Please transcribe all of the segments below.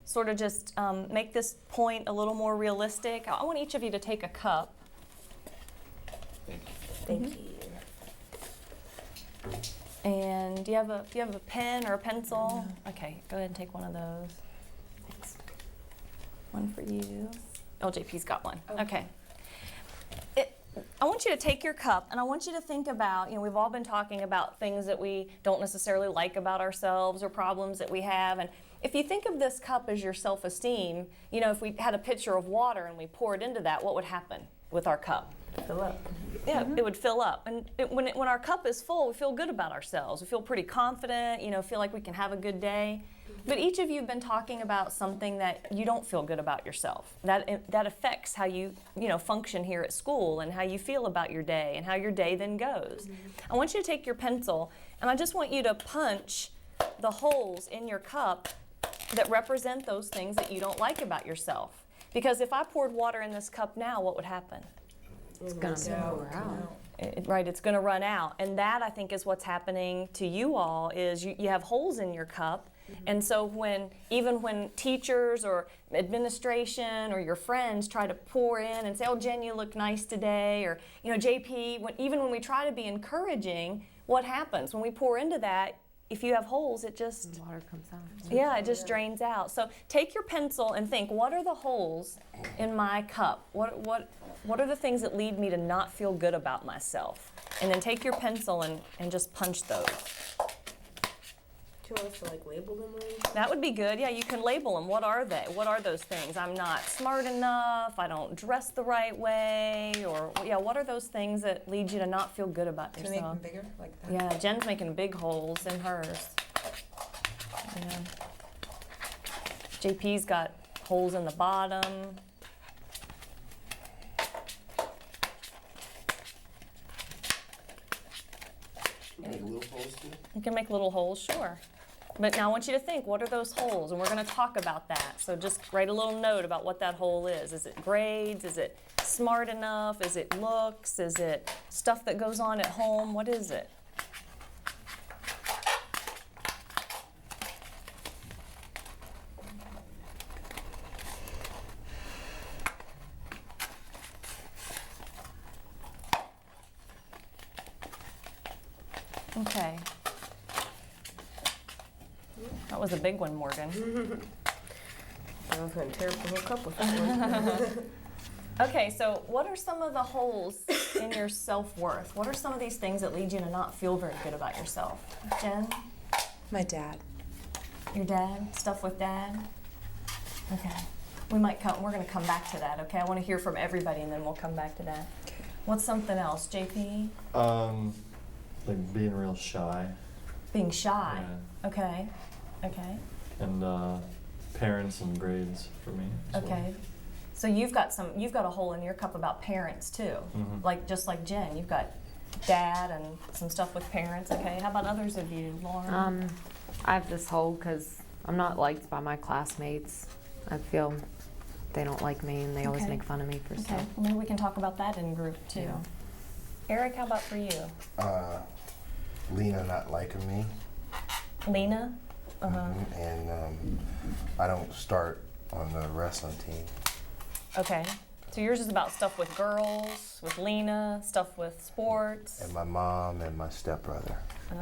sort of just make this point a little more realistic, I want each of you to take a cup. Thank you. And do you have a pen or a pencil? Okay, go ahead and take one of those. Thanks. One for you. Oh, JP's got one. Okay. I want you to take your cup and I want you to think about, we've all been talking about things that we don't necessarily like about ourselves or problems that we have. And if you think of this cup as your self-esteem, if we had a pitcher of water and we poured into that, what would happen with our cup? Fill up. Yeah, it would fill up. And when our cup is full, we feel good about ourselves. We feel pretty confident, feel like we can have a good day. But each of you have been talking about something that you don't feel good about yourself. That affects how you, function here at school and how you feel about your day and how your day then goes. I want you to take your pencil and I just want you to punch the holes in your cup that represent those things that you don't like about yourself. Because if I poured water in this cup now, what would happen? It's going to go out. Right, it's going to run out. And that, I think, is what's happening to you all, is you have holes in your cup. And so even when teachers or administration or your friends try to pour in and say, oh, Jen, you look nice today, or, JP, even when we try to be encouraging, what happens? When we pour into that, if you have holes, it just... Water comes out. Yeah, it just drains out. So take your pencil and think, what are the holes in my cup? What are the things that lead me to not feel good about myself? And then take your pencil and just punch those. Do you want us to label them? That would be good. Yeah, you can label them. What are they? What are those things? I'm not smart enough. I don't dress the right way. Or what are those things that lead you to not feel good about yourself? Can you make them bigger like that? Yeah, Jen's making big holes in hers. Yeah. JP's got holes in the bottom. Make little holes too? You can make little holes, sure. But now I want you to think, what are those holes? And we're going to talk about that. So just write a little note about what that hole is. Is it grades? Is it smart enough? Is it looks? Is it stuff that goes on at home? What is it? Okay. That was a big one, Morgan. I was going to tear up the whole cup with this one. Okay, so what are some of the holes in your self-worth? What are some of these things that lead you to not feel very good about yourself? Jen? My dad. Your dad? Stuff with dad? Okay. We're going to come back to that, okay? I want to hear from everybody and then we'll come back to that. What's something else, JP? Like being real shy. Being shy? Yeah. Okay. Okay. And parents and grades for me as Okay. well. So you've got a hole in your cup about parents too. Mhm. Just like Jen, you've got dad and some stuff with parents. Okay. How about others of you, Lauren? I have this hole because I'm not liked by my classmates. I feel they don't like me and they always Okay. make fun of me for Okay. stuff. Well, maybe we can talk about that in group too. Yeah. Eric, how about for you? Lena not liking me. Lena? Uh-huh. And I don't start on the wrestling team. Okay. So yours is about stuff with girls, with Lena, stuff with sports. And my mom and my stepbrother.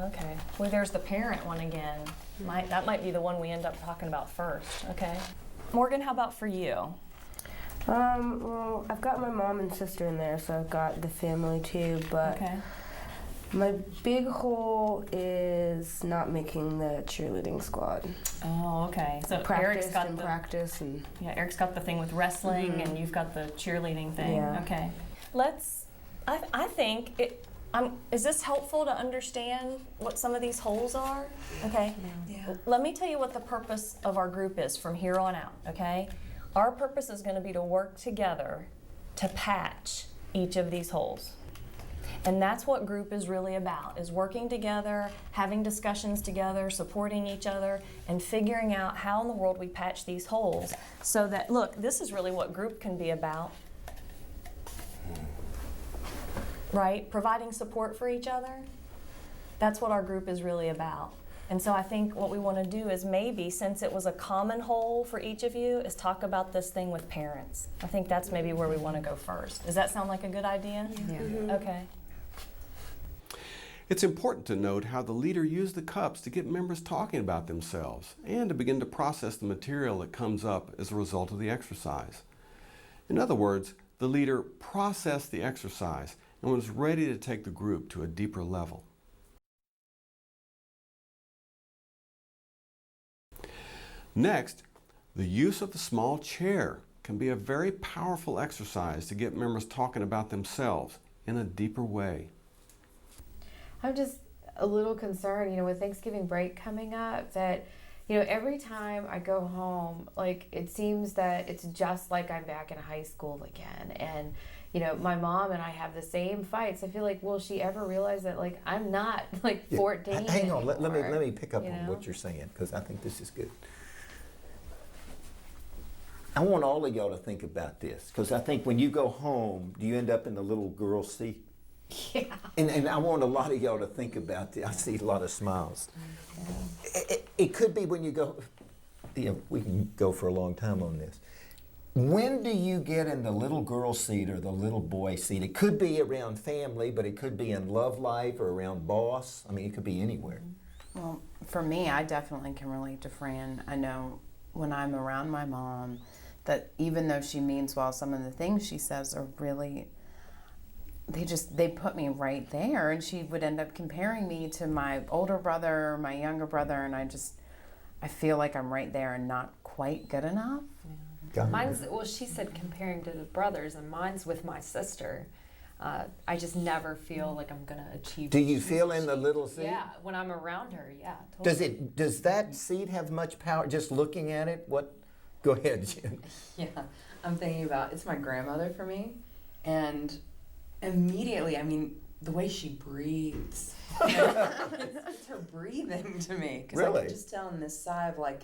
Okay. Well, there's the parent one again. That might be the one we end up talking about first. Okay. Morgan, how about for you? Well, I've got my mom and sister in there, so I've got the family too, but Okay. my big hole is not making the cheerleading squad. Oh, okay. So Eric's Practice got and the practice and Eric's got the thing with wrestling, and you've got the cheerleading thing. Yeah. Okay. I think is this helpful to understand what some of these holes are? Okay. Yeah. Let me tell you what the purpose of our group is from here on out, okay? Our purpose is going to be to work together to patch each of these holes. And that's what group is really about, is working together, having discussions together, supporting each other, and figuring out how in the world we patch these holes so that, look, this is really what group can be about. Right? Providing support for each other. That's what our group is really about. And so I think what we want to do is maybe, since it was a common whole for each of you, is talk about this thing with parents. I think that's maybe where we want to go first. Does that sound like a good idea? Yeah. Okay. It's important to note how the leader used the cups to get members talking about themselves and to begin to process the material that comes up as a result of the exercise. In other words, the leader processed the exercise and was ready to take the group to a deeper level. Next, the use of the small chair can be a very powerful exercise to get members talking about themselves in a deeper way. I'm just a little concerned, with Thanksgiving break coming up, that, every time I go home, like, it seems that it's just like I'm back in high school again. And, my mom and I have the same fights. I feel like, will she ever realize that, like, I'm not, like, 14 Hang on, let anymore, me pick up you on know? what you're saying, because I think this is good. I want all of y'all to think about this, because I think when you go home, do you end up in the little girl seat? Yeah. And I want a lot of y'all to think about this. I see a lot of smiles. It could be when you go, we can go for a long time on this. When do you get in the little girl seat or the little boy seat? It could be around family, but it could be in love life or around boss. I mean, it could be anywhere. Well, for me, I definitely can relate to Fran. I know when I'm around my mom that even though she means well, some of the things she says are really, they put me right there. And she would end up comparing me to my older brother or my younger brother, and I feel like I'm right there and not quite good enough. She said comparing to the brothers, and mine's with my sister. I just never feel like I'm gonna achieve. Do you feel in the little seat? Yeah, when I'm around her, yeah. Totally. Does that seat have much power? Just looking at it, what? Go ahead, Jen. Yeah, I'm thinking about, it's my grandmother for me, and immediately, I mean, the way she breathes, it's her breathing to me. Because I Really? can just tell in this sigh of like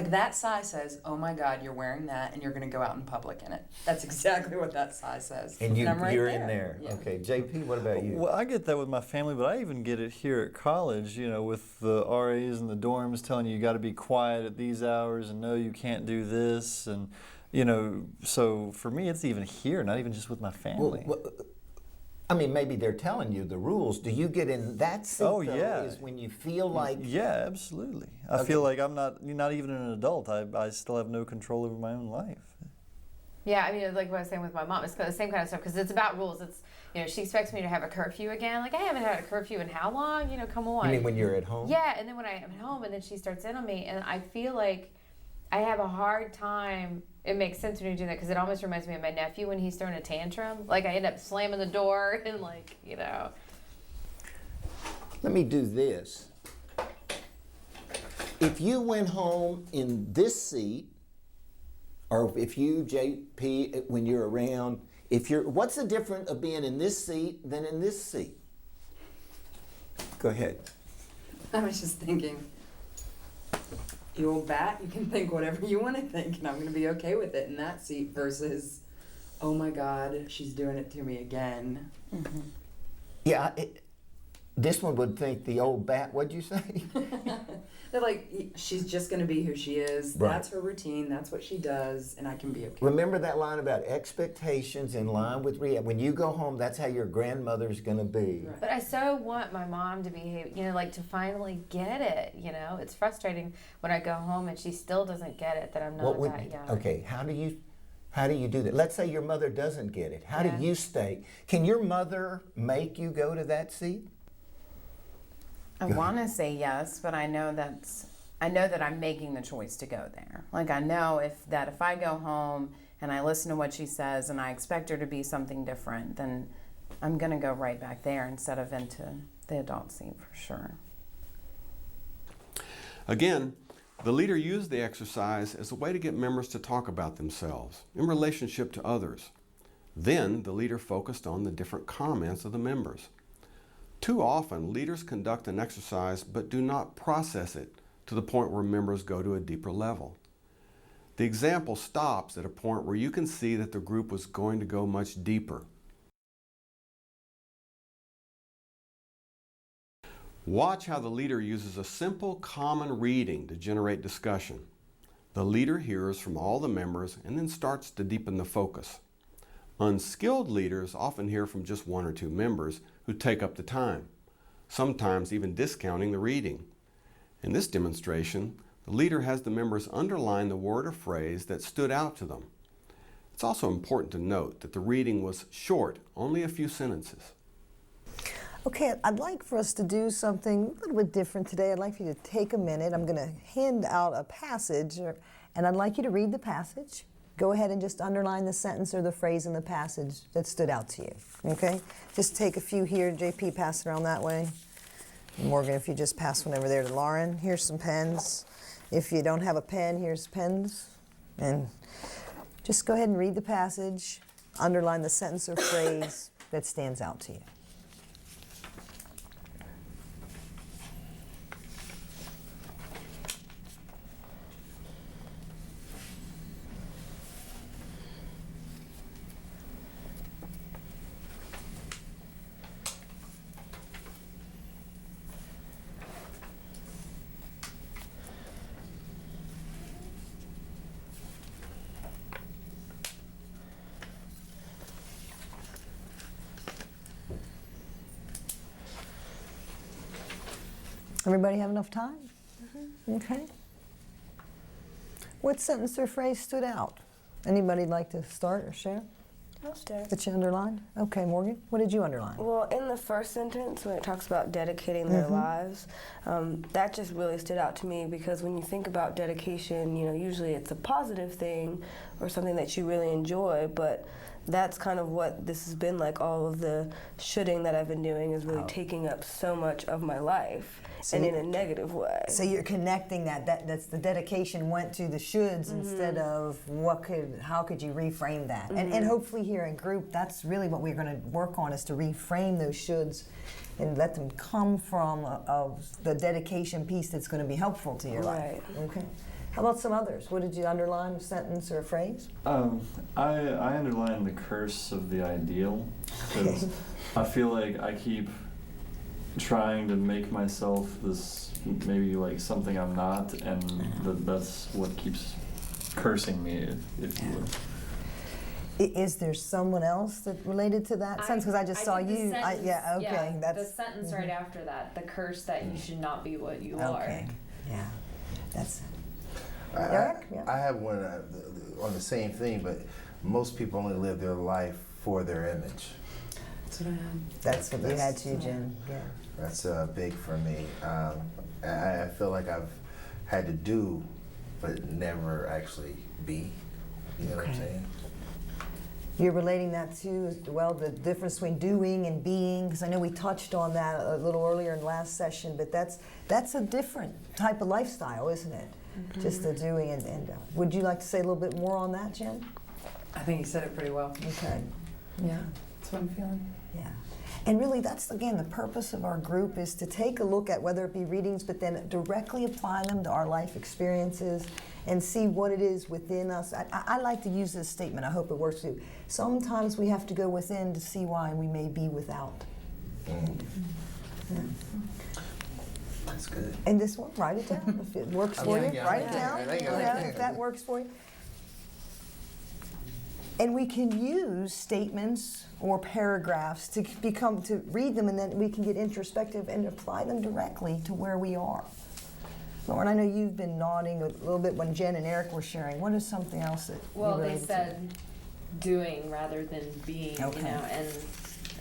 that sigh says, oh my God, you're wearing that and you're going to go out in public in it. That's exactly what that sigh says. And I'm right you're there. in there. Yeah. Okay, JP, what about you? Well, I get that with my family, but I even get it here at college, with the RAs and the dorms telling you got to be quiet at these hours and no, you can't do this. And, so for me, it's even here, not even just with my family. I mean, maybe they're telling you the rules. Do you get in that seat, Oh, though, yeah. is when you feel like... Yeah, absolutely. I Okay. feel like I'm not even an adult. I still have no control over my own life. Yeah, I mean, like what I was saying with my mom, it's the same kind of stuff because it's about rules. It's, she expects me to have a curfew again. Like, I haven't had a curfew in how long? Come on. You mean when you're at home? Yeah, and then when I'm at home and then she starts in on me, and I feel like I have a hard time. It makes sense when you do that because it almost reminds me of my nephew when he's throwing a tantrum. Like, I end up slamming the door and Let me do this. If you went home in this seat, or if you, JP, when you're around, what's the difference of being in this seat than in this seat? Go ahead. I was just thinking, you old bat, you can think whatever you want to think, and I'm going to be okay with it in that seat versus, oh my God, she's doing it to me again. Mm-hmm. Yeah, this one would think the old bat, what'd you say? They're like, she's just going to be who she is. Right. That's her routine. That's what she does, and I can be okay. Remember that line about expectations in line with reality? When you go home, that's how your grandmother's going to be. Right. But I so want my mom to behave, to finally get it, It's frustrating when I go home and she still doesn't get it that I'm not that young. Okay, how do you do that? Let's say your mother doesn't get it. How Yeah. do you stay? Can your mother make you go to that seat? I want to say yes, but I know that I'm making the choice to go there. Like, I know if I go home and I listen to what she says and I expect her to be something different, then I'm going to go right back there instead of into the adult seat for sure. Again, the leader used the exercise as a way to get members to talk about themselves in relationship to others. Then the leader focused on the different comments of the members. Too often, leaders conduct an exercise but do not process it to the point where members go to a deeper level. The example stops at a point where you can see that the group was going to go much deeper. Watch how the leader uses a simple, common reading to generate discussion. The leader hears from all the members and then starts to deepen the focus. Unskilled leaders often hear from just one or two members who take up the time, sometimes even discounting the reading. In this demonstration, the leader has the members underline the word or phrase that stood out to them. It's also important to note that the reading was short, only a few sentences. Okay, I'd like for us to do something a little bit different today. I'd like for you to take a minute. I'm going to hand out a passage, and I'd like you to read the passage. Go ahead and just underline the sentence or the phrase in the passage that stood out to you, okay? Just take a few here. JP, pass it around that way. Morgan, if you just pass one over there to Lauren. Here's some pens. If you don't have a pen, here's pens. And just go ahead and read the passage. Underline the sentence or phrase that stands out to you. Everybody have enough time? Okay. What sentence or phrase stood out? Anybody like to start or share I'll start. that you underlined? Okay, Morgan, what did you underline? Well, in the first sentence, when it talks about dedicating their lives, that just really stood out to me because when you think about dedication, you know, usually it's a positive thing or something that you really enjoy, but that's kind of what this has been like. All of the shoulding that I've been doing is really taking up so much of my life, and in a negative way. So you're connecting that's the dedication went to the shoulds instead of how could you reframe that? And hopefully here in group, that's really what we're going to work on, is to reframe those shoulds and let them come from the dedication piece that's going to be helpful to your life. Okay. How about some others? What did you underline, a sentence or a phrase? I underlined the curse of the ideal, because I feel like I keep trying to make myself this maybe like something I'm not, and that's what keeps cursing me, if you would. Is there someone else that related to that sentence? Because I just saw you. The sentence right after that, the curse that you should not be what you are. Okay, yeah, that's. I have one on the same thing, but most people only live their life for their image. That's what I had. That's what you had too, Jen. Yeah. That's big for me. I feel like I've had to do, but never actually be. You know what I'm saying? You're relating that to, as well, the difference between doing and being, because I know we touched on that a little earlier in last session, but that's a different type of lifestyle, isn't it? Just the doing and would you like to say a little bit more on that, Jen? I think you said it pretty well. Okay. Yeah, that's what I'm feeling. Yeah. And really, that's, again, the purpose of our group, is to take a look at whether it be readings, but then directly apply them to our life experiences and see what it is within us. I like to use this statement. I hope it works for you. Sometimes we have to go within to see why we may be without. Yeah. That's good. And this one, write it down. If it works for you, write it down. If that works for you. And we can use statements or paragraphs to read them, and then we can get introspective and apply them directly to where we are. Lauren, I know you've been nodding a little bit when Jen and Eric were sharing. What is something else that Well, you they related said doing rather than being, Okay. you know, and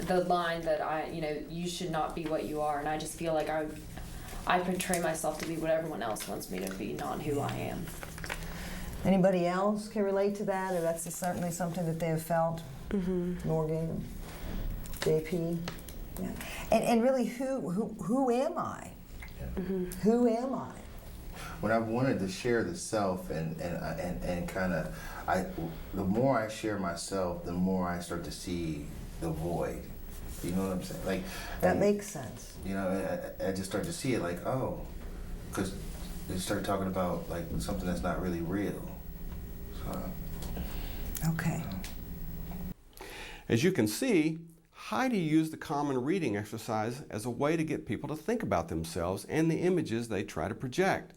the line that you should not be what you are, and I just feel like I portray myself to be what everyone else wants me to be, not who I am. Anybody else can relate to that, or that's certainly something that they have felt? Morgan, JP, yeah. And really, who am I? Who am I? When I've wanted to share the self and kind of, the more I share myself, the more I start to see the void. You know what I'm saying? Like That makes sense. You know, I just start to see it like, oh, because they start talking about like something that's not really real. So, Okay. As you can see, Heidi used the common reading exercise as a way to get people to think about themselves and the images they try to project.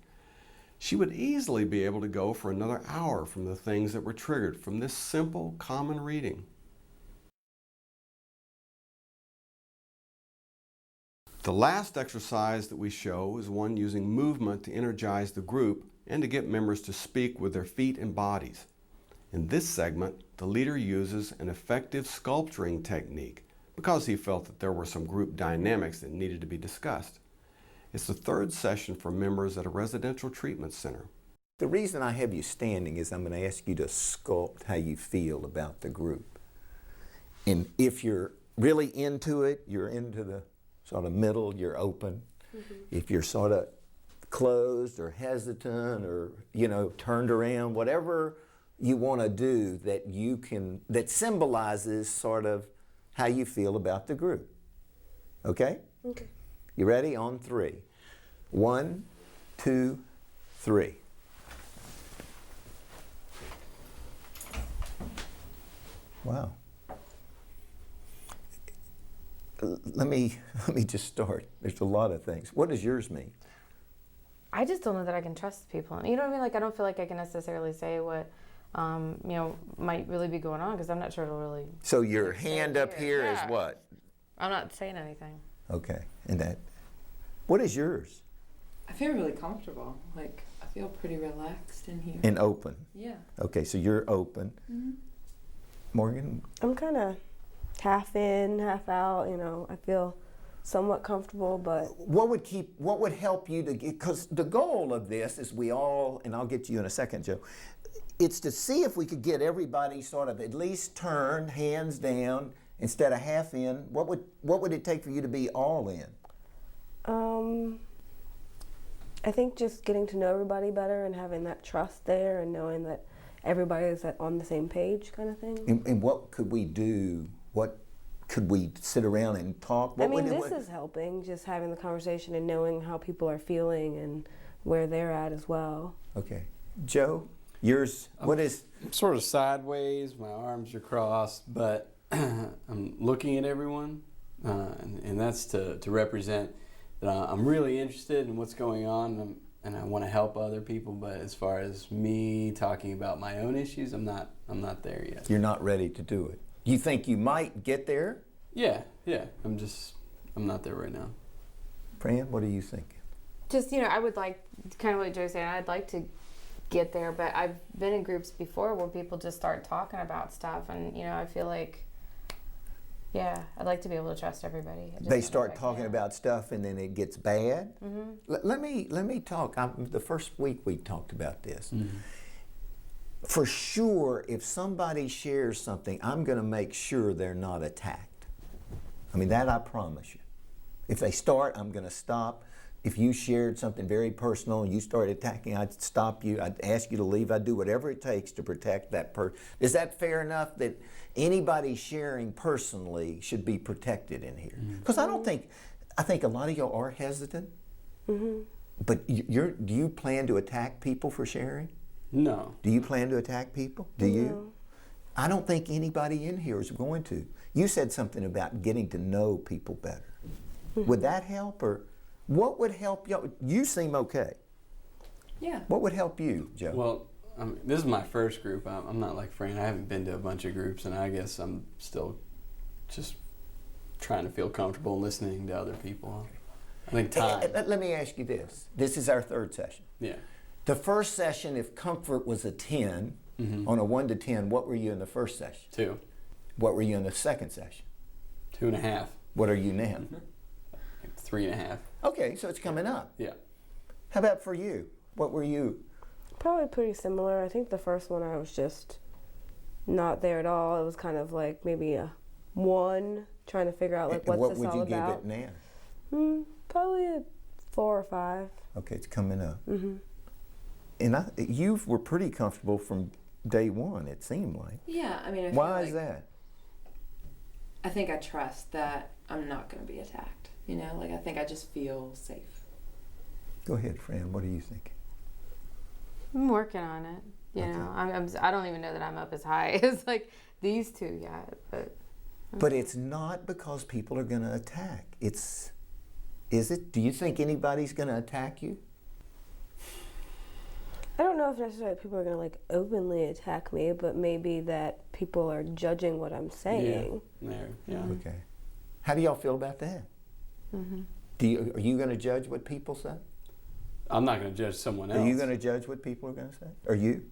She would easily be able to go for another hour from the things that were triggered from this simple common reading. The last exercise that we show is one using movement to energize the group and to get members to speak with their feet and bodies. In this segment, the leader uses an effective sculpturing technique because he felt that there were some group dynamics that needed to be discussed. It's the third session for members at a residential treatment center. The reason I have you standing is I'm going to ask you to sculpt how you feel about the group. And if you're really into it, you're into the sort of middle, you're open. If you're sort of closed or hesitant or, turned around, whatever you want to do that symbolizes sort of how you feel about the group. Okay? Okay. You ready? On 3. 1, 2, 3. Wow. Let me just start. There's a lot of things. What does yours mean? I just don't know that I can trust people. You know what I mean? Like, I don't feel like I can necessarily say what, might really be going on because I'm not sure it'll really. So your hand up here is Yeah. what? I'm not saying anything. Okay. And that. What is yours? I feel really comfortable. Like, I feel pretty relaxed in here. And open. Yeah. Okay, so you're open. Morgan? I'm kind of half in, half out. I feel somewhat comfortable, but What would help you to get, because the goal of this is and I'll get to you in a second, Joe, it's to see if we could get everybody sort of at least turned, hands down, instead of half in. What would it take for you to be all in? I think just getting to know everybody better and having that trust there and knowing that everybody is on the same page kind of thing. And what could we do? What could we sit around and talk? This is helping, just having the conversation and knowing how people are feeling and where they're at as well. Okay. Joe, yours, what is? I'm sort of sideways, my arms are crossed, but I'm looking at everyone, and that's to represent that I'm really interested in what's going on, and I want to help other people. But as far as me talking about my own issues, I'm not there yet. You're not ready to do it. Do you think you might get there? Yeah. I'm not there right now. Fran, what are you thinking? Just, I would like, kind of what Joe's saying, I'd like to get there, but I've been in groups before where people just start talking about stuff, and, I feel like, I'd like to be able to trust everybody. They start talking about stuff and then it gets bad? Let me talk. The first week we talked about this. For sure, if somebody shares something, I'm going to make sure they're not attacked. That I promise you. If they start, I'm going to stop. If you shared something very personal and you started attacking, I'd stop you. I'd ask you to leave. I'd do whatever it takes to protect that person. Is that fair enough that anybody sharing personally should be protected in here? Because I think a lot of y'all are hesitant. But do you plan to attack people for sharing? No. Do you plan to attack people? Do you? I don't think anybody in here is going to. You said something about getting to know people better. Would that help, or what would help y'all? You seem okay. Yeah. What would help you, Joe? Well, this is my first group. I'm not like Fran. I haven't been to a bunch of groups, and I guess I'm still just trying to feel comfortable listening to other people. I think time. Let me ask you this. This is our third session. Yeah. The first session, if comfort was a 10, on a 1 to 10, what were you in the first session? 2. What were you in the second session? 2.5. What are you now? 3.5. Okay, so it's coming up. Yeah. How about for you? What were you? Probably pretty similar. I think the first one I was just not there at all. It was kind of like maybe a 1, trying to figure out like And what's this all what would you about. give it now? Probably a 4 or 5. Okay, it's coming up. And you were pretty comfortable from day one, it seemed like. Yeah, I mean, Why is that? I think I trust that I'm not going to be attacked. I think I just feel safe. Go ahead, Fran. What are you thinking? I'm working on it. I don't even know that I'm up as high as like these two yet, but But it's not because people are going to attack. Is it? Do you think anybody's going to attack you? I don't know if necessarily people are going to like openly attack me, but maybe that people are judging what I'm saying. Yeah. Okay. How do y'all feel about that? Are you going to judge what people say? I'm not going to judge someone else. Are you going to judge what people are going to say? Are you?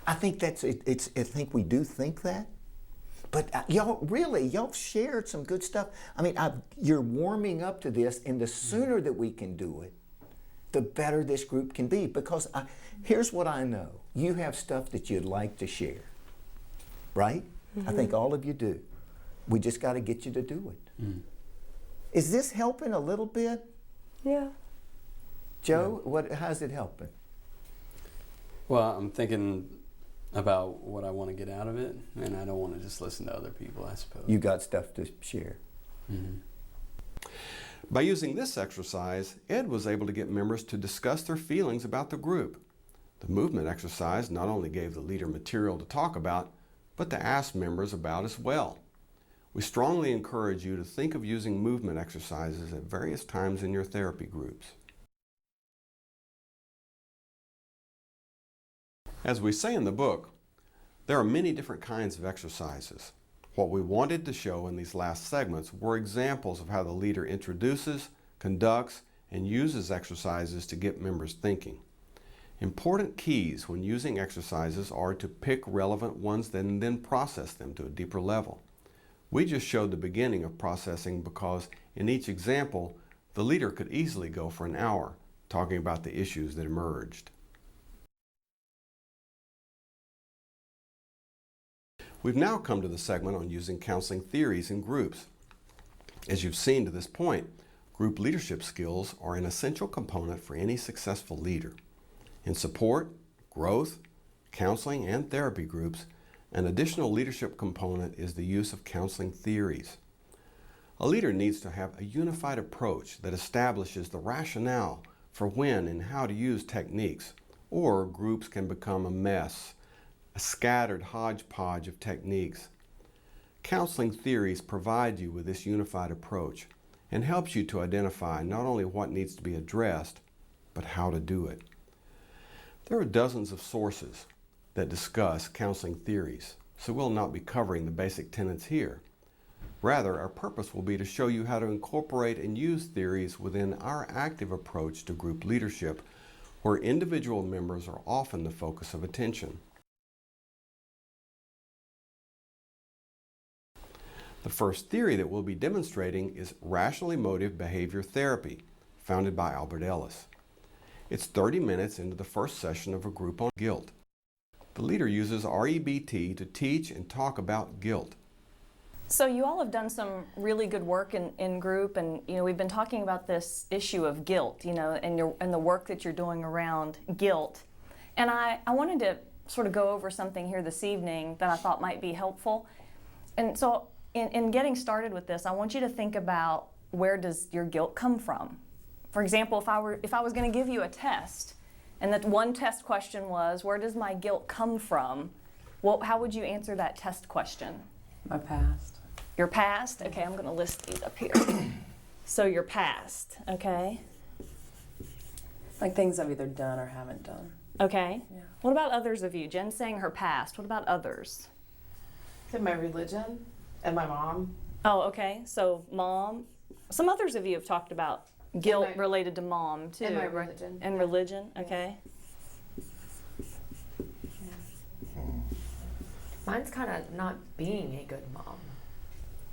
I think I think we do think that. But y'all shared some good stuff. I mean, you're warming up to this, and the sooner that we can do it, the better this group can be. Because here's what I know. You have stuff that you'd like to share, right? I think all of you do. We just got to get you to do it. Is this helping a little bit? Yeah. Joe, how's it helping? Well, I'm thinking about what I want to get out of it, and I don't want to just listen to other people, I suppose. You got stuff to share. By using this exercise, Ed was able to get members to discuss their feelings about the group. The movement exercise not only gave the leader material to talk about, but to ask members about as well. We strongly encourage you to think of using movement exercises at various times in your therapy groups. As we say in the book, there are many different kinds of exercises. What we wanted to show in these last segments were examples of how the leader introduces, conducts, and uses exercises to get members thinking. Important keys when using exercises are to pick relevant ones and then process them to a deeper level. We just showed the beginning of processing because in each example, the leader could easily go for an hour talking about the issues that emerged. We've now come to the segment on using counseling theories in groups. As you've seen to this point, group leadership skills are an essential component for any successful leader. In support, growth, counseling, and therapy groups, an additional leadership component is the use of counseling theories. A leader needs to have a unified approach that establishes the rationale for when and how to use techniques, or groups can become a mess, a scattered hodgepodge of techniques. Counseling theories provide you with this unified approach and helps you to identify not only what needs to be addressed, but how to do it. There are dozens of sources that discuss counseling theories, so we'll not be covering the basic tenets here. Rather, our purpose will be to show you how to incorporate and use theories within our active approach to group leadership, where individual members are often the focus of attention. The first theory that we'll be demonstrating is rational emotive behavior therapy, founded by Albert Ellis. It's 30 minutes into the first session of a group on guilt. The leader uses REBT to teach and talk about guilt. So you all have done some really good work in group, and we've been talking about this issue of guilt, and the work that you're doing around guilt. And I wanted to sort of go over something here this evening that I thought might be helpful. And so in getting started with this, I want you to think about, where does your guilt come from? For example, if I was going to give you a test, and that one test question was, where does my guilt come from? Well, how would you answer that test question? My past. Your past? Okay, I'm going to list these up here. So your past, okay? Like things I've either done or haven't done. Okay. Yeah. What about others of you? Jen's saying her past. What about others? To my religion and my mom. Oh, okay. So mom. Some others of you have talked about guilt And my- related to mom too. and my right? religion. And Yeah. religion, okay. Mine's kind of not being a good mom.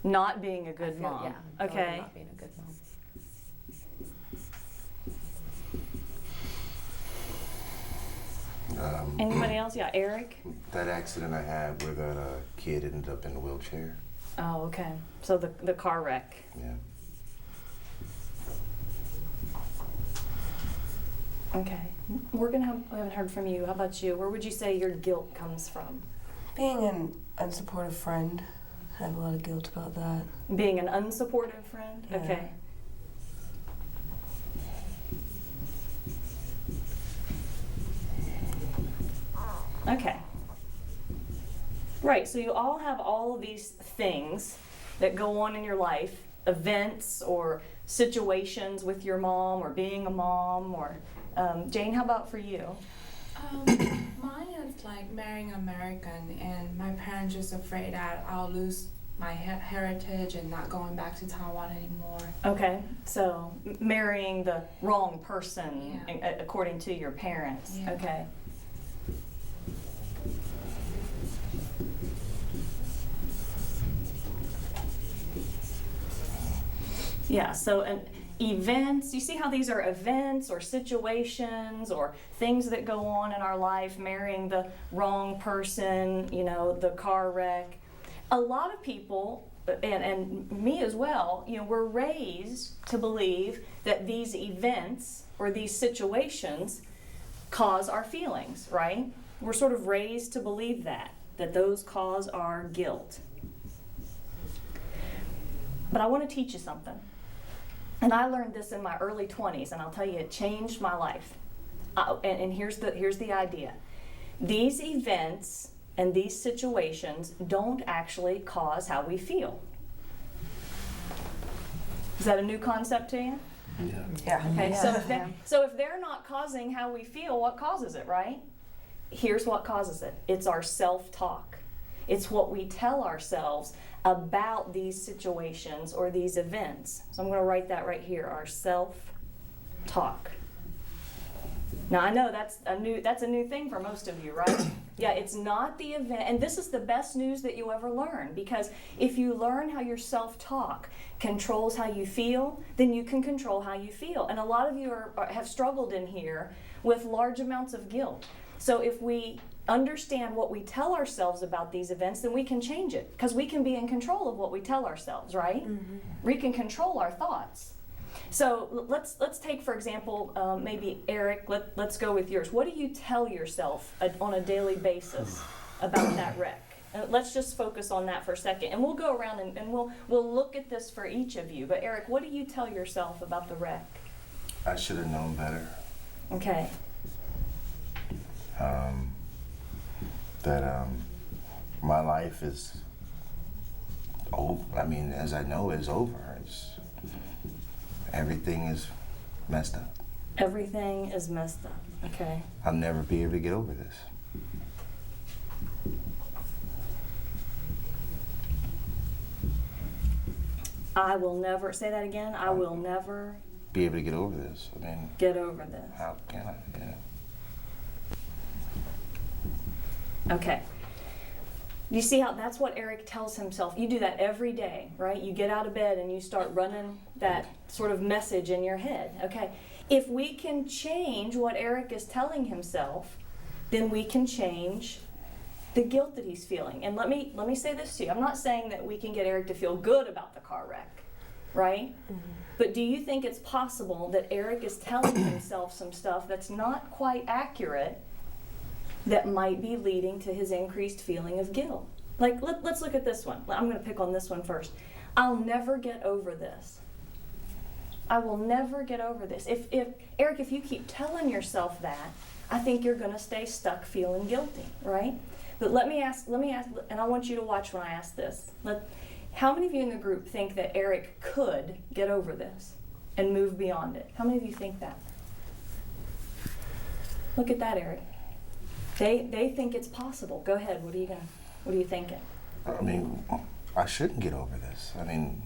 Not being a I good feel- mom. Yeah, I feel like I'm Okay. not being a good mom. Anybody else? Yeah, Eric? That accident I had where the kid ended up in the wheelchair. Oh, okay. So the car wreck. Yeah. Okay. We haven't heard from you. How about you? Where would you say your guilt comes from? Being an unsupportive friend, I have a lot of guilt about that. Being an unsupportive friend? Yeah. Okay. Okay. Right, so you all have all of these things, that go on in your life, events or situations with your mom or being a mom, or Jane, how about for you? Mine is like marrying American, and my parents just afraid that I'll lose my heritage and not going back to Taiwan anymore. Okay, so marrying the wrong person, according to your parents. Yeah. Okay. Yeah, so events, you see how these are events or situations or things that go on in our life, marrying the wrong person, you know, the car wreck. A lot of people, and me as well, you know, we're raised to believe that these events or these situations cause our feelings, right? We're sort of raised to believe that those cause our guilt. But I want to teach you something. And I learned this in my early 20s, and I'll tell you, it changed my life. And here's the idea. These events and these situations don't actually cause how we feel. Is that a new concept to you? Yeah. Okay, Yeah. so if they're not causing how we feel, what causes it, right? Here's what causes it. It's our self-talk. It's what we tell ourselves about these situations or these events. So I'm going to write that right here, our self-talk. Now I know that's a new thing for most of you, right? Yeah, it's not the event, and this is the best news that you ever learn, because if you learn how your self-talk controls how you feel, then you can control how you feel. And a lot of you have struggled in here with large amounts of guilt. So if we understand what we tell ourselves about these events, then we can change it, because we can be in control of what we tell ourselves, right? Mm-hmm. We can control our thoughts. So let's take, for example, maybe Eric, let's go with yours. What do you tell yourself on a daily basis about that wreck? Let's just focus on that for a second, and we'll go around and we'll look at this for each of you. But Eric, what do you tell yourself about the wreck? I should have known better. Okay. That my life is over. I mean, as I know, is over. Everything is messed up. Everything is messed up. Okay. I'll never be able to get over this. I will never, say that again, I will never be able to get over this. I mean, get over this. How can I? Okay. You see how that's what Eric tells himself. You do that every day, right? You get out of bed and you start running that sort of message in your head. Okay. If we can change what Eric is telling himself, then we can change the guilt that he's feeling. And let me say this to you. I'm not saying that we can get Eric to feel good about the car wreck, right? Mm-hmm. But do you think it's possible that Eric is telling himself some stuff that's not quite accurate, that might be leading to his increased feeling of guilt? Like, let's look at this one. I'm going to pick on this one first. I'll never get over this. I will never get over this. If Eric, if you keep telling yourself that, I think you're going to stay stuck feeling guilty, right? But let me ask, and I want you to watch when I ask this. How many of you in the group think that Eric could get over this and move beyond it? How many of you think that? Look at that, Eric. They think it's possible. Go ahead. What are you thinking? I mean, I shouldn't get over this. I mean,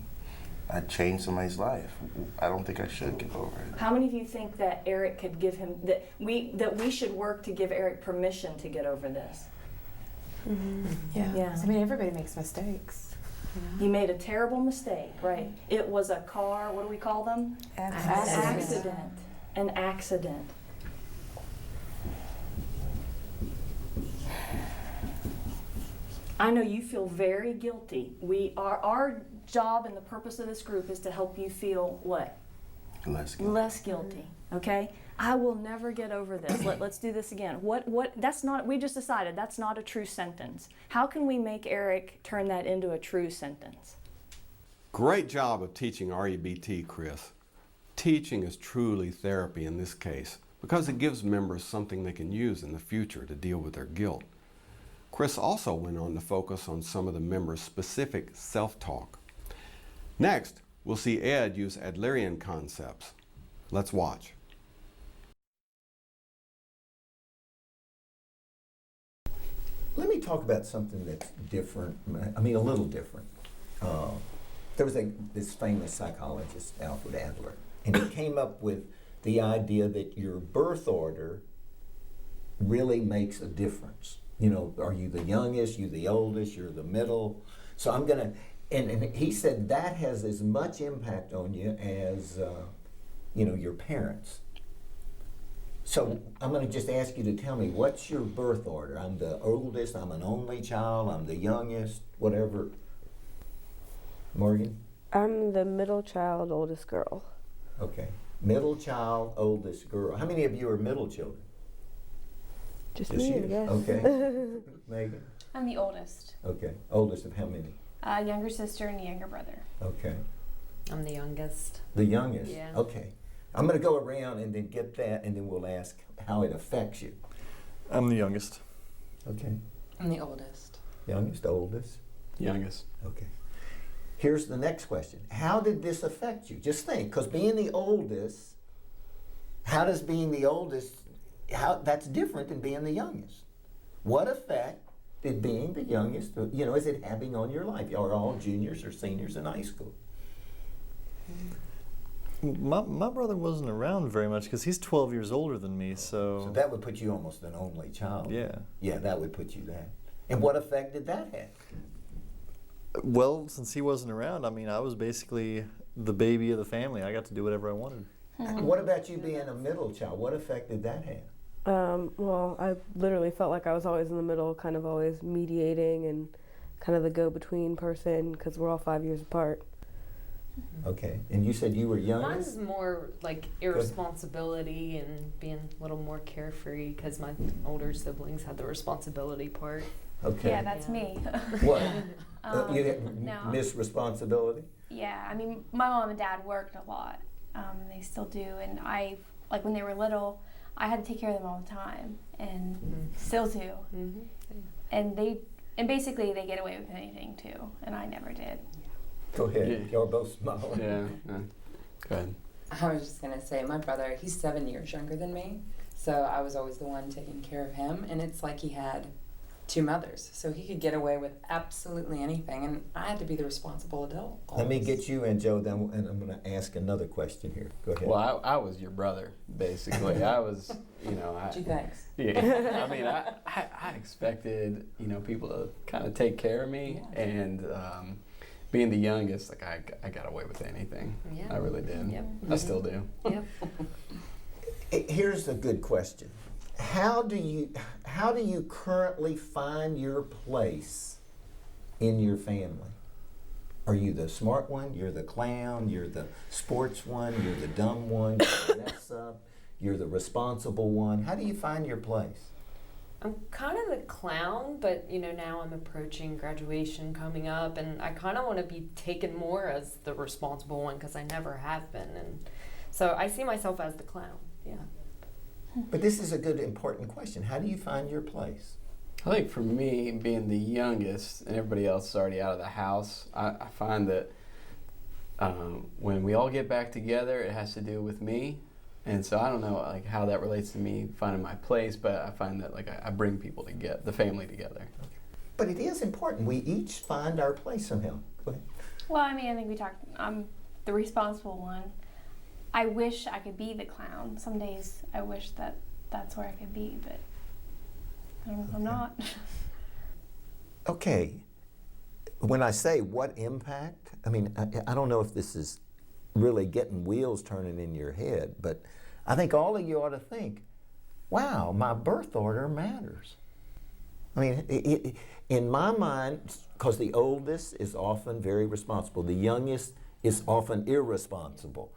I changed somebody's life. I don't think I should get over it. How many of you think that Eric could give him that we should work to give Eric permission to get over this? Mm-hmm. Yeah. I mean, everybody makes mistakes. He made a terrible mistake, right? It was a car. What do we call them? Accident. An accident. I know you feel very guilty. Our job and the purpose of this group is to help you feel what? Less guilty. Less guilty. Okay? I will never get over this. Let's do this again. That's not, we just decided that's not a true sentence. How can we make Eric turn that into a true sentence? Great job of teaching REBT, Chris. Teaching is truly therapy in this case because it gives members something they can use in the future to deal with their guilt. Chris also went on to focus on some of the members' specific self-talk. Next, we'll see Ed use Adlerian concepts. Let's watch. Let me talk about something that's different, I mean a little different. There was this famous psychologist, Alfred Adler, and he came up with the idea that your birth order really makes a difference. You know, are you the youngest, you the oldest, you're the middle? So I'm gonna, and he said that has as much impact on you as, you know, your parents. So I'm going to just ask you to tell me, what's your birth order? I'm the oldest, I'm an only child, I'm the youngest, whatever. Morgan? I'm the middle child, oldest girl. Okay. Middle child, oldest girl. How many of you are middle children? Just me, you? I guess. Okay. Megan? I'm the oldest. Okay. Oldest of how many? Younger sister and a younger brother. Okay. I'm the youngest. The youngest? Yeah. Okay. I'm going to go around and then get that, and then we'll ask how it affects you. I'm the youngest. Okay. I'm the oldest. Youngest, oldest? Youngest. Okay. Here's the next question. How did this affect you? Just think, because being the oldest, how does being the oldest, that's different than being the youngest. What effect did being the youngest, you know, is it having on your life? Y'all are all juniors or seniors in high school. My brother wasn't around very much because he's 12 years older than me, So that would put you almost an only child. Yeah. Yeah, that would put you that. And what effect did that have? Well, since he wasn't around, I mean, I was basically the baby of the family. I got to do whatever I wanted. What about you being a middle child? What effect did that have? Well, I literally felt like I was always in the middle, kind of always mediating and kind of the go-between person because we're all 5 years apart. Okay, and you said you were youngest? Mine's more like irresponsibility and being a little more carefree because my older siblings had the responsibility part. Okay. Yeah, that's me. What? You no. miss responsibility? Yeah, I mean, my mom and dad worked a lot. They still do, and like when they were little, I had to take care of them all the time, and still do. And basically they get away with anything too, and I never did. Go ahead. Yeah. Y'all both smiling. Yeah. Go ahead. I was just gonna say, my brother, he's 7 years younger than me, so I was always the one taking care of him, and it's like he had two mothers, so he could get away with absolutely anything, and I had to be the responsible adult. Let me get you in, Joe, then, and I'm going to ask another question here. Go ahead. Well, I was your brother, basically. I was, you know. Gee, thanks. Yeah. I mean, I expected, you know, people to kind of take care of me, and being the youngest, like I got away with anything. Yeah. I really did. Yep. I still do. Yep. Here's a good question. How do you currently find your place in your family? Are you the smart one? You're the clown? You're the sports one? You're the dumb one? You're the mess up? You're the responsible one? How do you find your place? I'm kind of the clown, but you know, now I'm approaching graduation coming up, and I kind of want to be taken more as the responsible one because I never have been, and so I see myself as the clown. Yeah. But this is a good, important question. How do you find your place? I think for me, being the youngest and everybody else is already out of the house, I find that when we all get back together, it has to do with me. And so I don't know like how that relates to me finding my place, but I find that like I bring people together, the family together. But it is important. We each find our place somehow. Go ahead. Well, I mean, I think we talked. I'm the responsible one. I wish I could be the clown. Some days I wish that that's where I could be, but I'm not. Okay. When I say what impact, I mean, I don't know if this is really getting wheels turning in your head, but I think all of you ought to think, wow, my birth order matters. I mean, in my mind, because the oldest is often very responsible, the youngest is often irresponsible,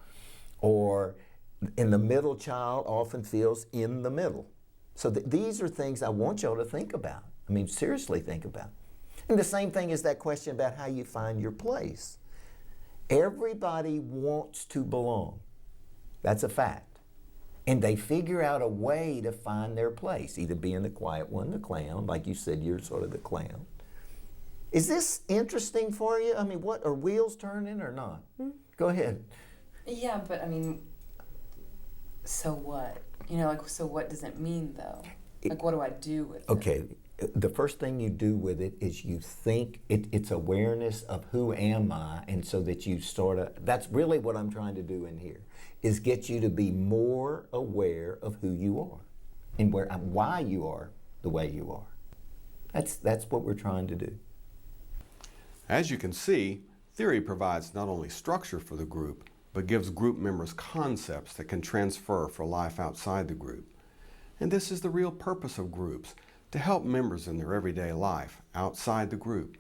or in the middle child often feels in the middle. So these are things I want y'all to think about. I mean, seriously think about. And the same thing is that question about how you find your place. Everybody wants to belong. That's a fact. And they figure out a way to find their place, either being the quiet one, the clown, like you said, you're sort of the clown. Is this interesting for you? I mean, what, are wheels turning or not? Go ahead. Yeah, but I mean, so what? You know, like, so what does it mean though? Like, what do I do with it? Okay, the first thing you do with it is you think, it's awareness of who am I, and so that you sort of, that's really what I'm trying to do in here, is get you to be more aware of who you are and why you are the way you are. That's what we're trying to do. As you can see, theory provides not only structure for the group, but gives group members concepts that can transfer for life outside the group. And this is the real purpose of groups, to help members in their everyday life outside the group.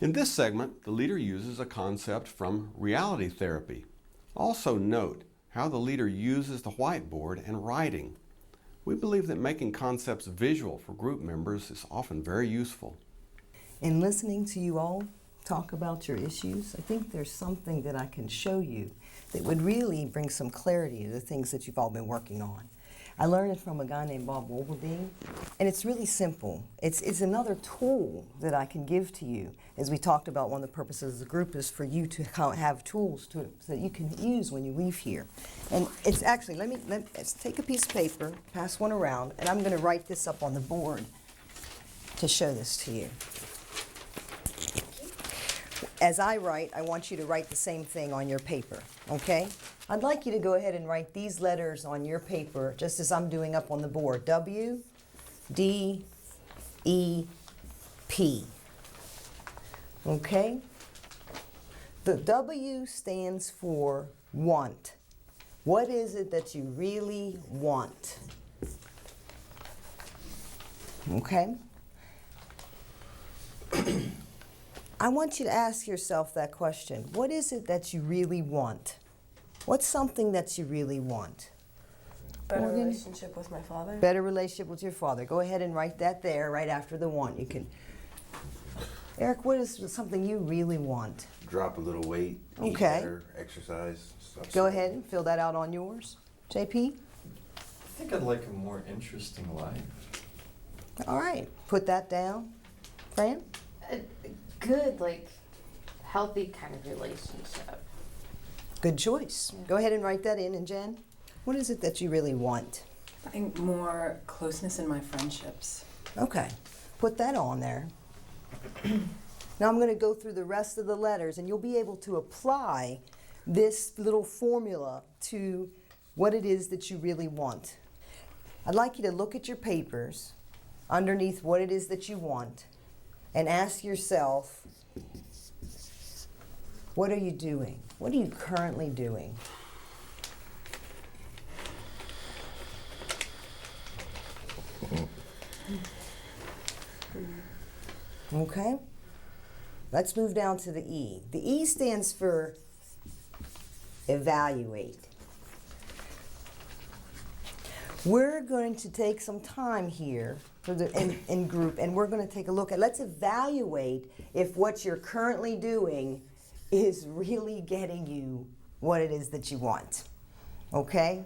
In this segment, the leader uses a concept from reality therapy. Also note how the leader uses the whiteboard and writing. We believe that making concepts visual for group members is often very useful. In listening to you all talk about your issues, I think there's something that I can show you that would really bring some clarity to the things that you've all been working on. I learned it from a guy named Bob Wolverine, and it's really simple. It's another tool that I can give to you. As we talked about, one of the purposes of the group is for you to have tools so that you can use when you leave here. And it's actually, let's take a piece of paper, pass one around, and I'm going to write this up on the board to show this to you. As I write, I want you to write the same thing on your paper, okay? I'd like you to go ahead and write these letters on your paper, just as I'm doing up on the board. W, D, E, P. Okay? The W stands for want. What is it that you really want? Okay? I want you to ask yourself that question. What is it that you really want? What's something that you really want? Better relationship with my father. Better relationship with your father. Go ahead and write that there right after the want. You can. Eric, what is something you really want? Drop a little weight, eat Okay. better, exercise, stuff. Go ahead and fill that out on yours. JP? I think I'd like a more interesting life. All right. Put that down. Fran? A good, like, healthy kind of relationship. Good choice. Go ahead and write that in. And Jen, what is it that you really want? I think more closeness in my friendships. Okay. Put that on there. Now I'm going to go through the rest of the letters, and you'll be able to apply this little formula to what it is that you really want. I'd like you to look at your papers underneath what it is that you want and ask yourself, what are you doing? What are you currently doing? Okay? Let's move down to the E. The E stands for evaluate. We're going to take some time here for in group, and we're going to take a look at, let's evaluate if what you're currently doing is really getting you what it is that you want. Okay?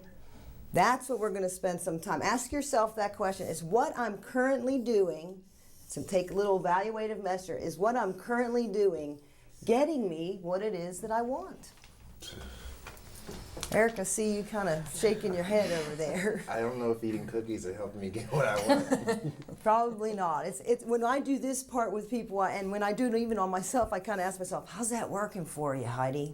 That's what we're going to spend some time. Ask yourself that question. Is what I'm currently doing, so take a little evaluative measure, is what I'm currently doing getting me what it is that I want? Eric, I see you kind of shaking your head over there. I don't know if eating cookies are helping me get what I want. Probably not. It's when I do this part with people, and when I do it even on myself, I kind of ask myself, how's that working for you, Heidi?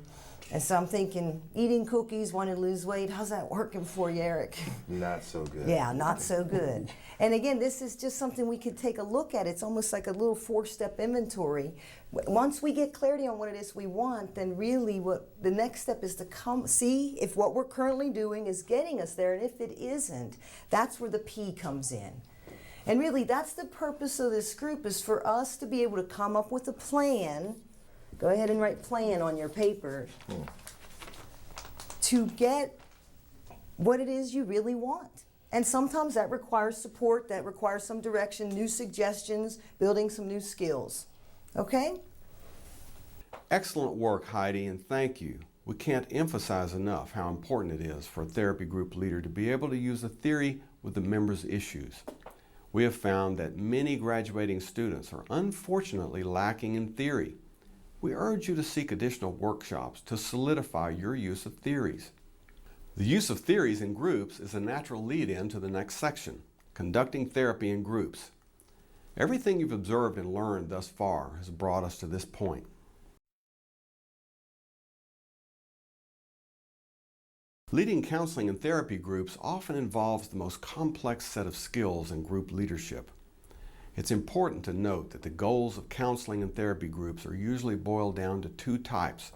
And so I'm thinking, eating cookies, wanting to lose weight, how's that working for you, Eric? Not so good. Yeah, not so good. And again, this is just something we could take a look at. It's almost like a little 4-step inventory. Once we get clarity on what it is we want, then really what the next step is to see if what we're currently doing is getting us there, and if it isn't, that's where the P comes in. And really, that's the purpose of this group, is for us to be able to come up with a plan. Go ahead and write plan on your paper to get what it is you really want. And sometimes that requires support, that requires some direction, new suggestions, building some new skills. Okay? Excellent work, Heidi, and thank you. we can't emphasize enough how important it is for a therapy group leader to be able to use a theory with the members' issues. We have found that many graduating students are unfortunately lacking in theory. We urge you to seek additional workshops to solidify your use of theories. The use of theories in groups is a natural lead-in to the next section, conducting therapy in groups. Everything you've observed and learned thus far has brought us to this point. Leading counseling and therapy groups often involves the most complex set of skills in group leadership. It's important to note that the goals of counseling and therapy groups are usually boiled down to two types: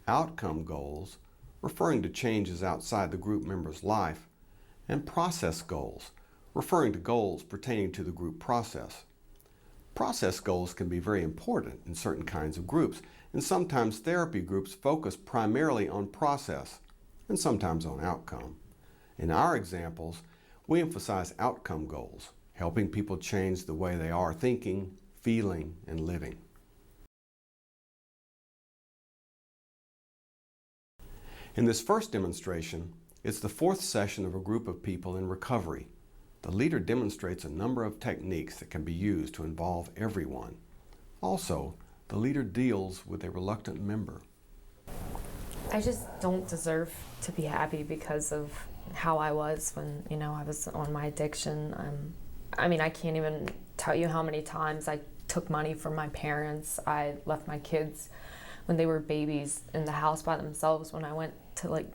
outcome goals, referring to changes outside the group member's life, and process goals, referring to goals pertaining to the group process. Process goals can be very important in certain kinds of groups, and sometimes therapy groups focus primarily on process and sometimes on outcome. In our examples, we emphasize outcome goals, helping people change the way they are thinking, feeling, and living. In this first demonstration, it's the fourth session of a group of people in recovery. The leader demonstrates a number of techniques that can be used to involve everyone. Also, the leader deals with a reluctant member. I just don't deserve to be happy because of how I was when, I was on my addiction. I can't even tell you how many times I took money from my parents. I left my kids when they were babies in the house by themselves when I went to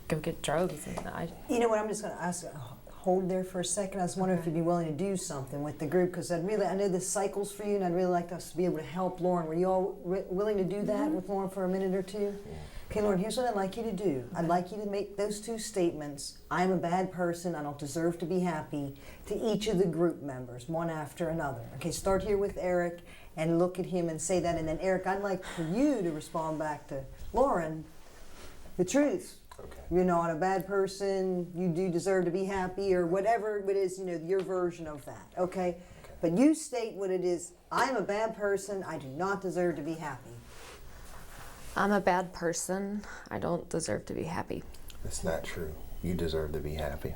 go get drugs. And You know what, I'm just going to ask, hold there for a second. I was wondering if you'd be willing to do something with the group, because I know this cycles for you, and I'd really like us to be able to help Lauren. Were you all willing to do that with Lauren for a minute or two? Yeah. Okay, Lauren, here's what I'd like you to do. I'd like you to make those two statements: I'm a bad person, I don't deserve to be happy, to each of the group members, one after another. Okay, start here with Eric and look at him and say that, and then Eric, I'd like for you to respond back to Lauren the truth. Okay. You're not a bad person, you do deserve to be happy, or whatever it is, your version of that, okay? But you state what it is: I'm a bad person, I do not deserve to be happy. I'm a bad person, I don't deserve to be happy. It's not true. You deserve to be happy.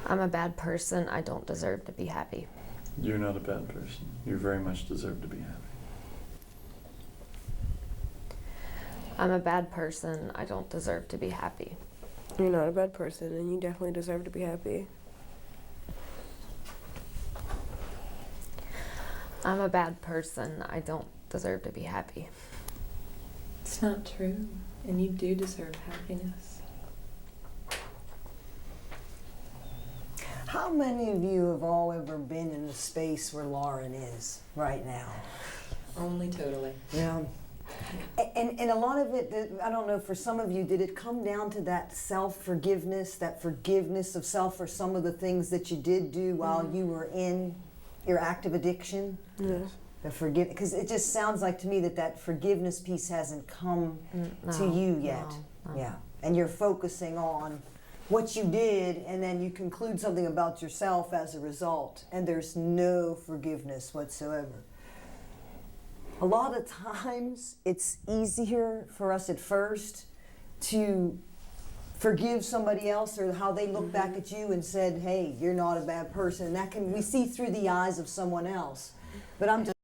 I'm a bad person, I don't deserve to be happy. You're not a bad person. You very much deserve to be happy. I'm a bad person, I don't deserve to be happy. You're not a bad person, and you definitely deserve to be happy. I'm a bad person, I don't deserve to be happy. It's not true, and you do deserve happiness. How many of you have all ever been in the space where Lauren is right now? Only totally. Yeah. And a lot of it, I don't know, for some of you, did it come down to that self-forgiveness, that forgiveness of self for some of the things that you did do while you were in your active addiction? Yes. Because it just sounds like to me that forgiveness piece hasn't come to you yet. No. Yeah. And you're focusing on what you did, and then you conclude something about yourself as a result, and there's no forgiveness whatsoever. A lot of times, it's easier for us at first to forgive somebody else, or how they look back at you and said, hey, you're not a bad person. And that we see through the eyes of someone else. But I'm just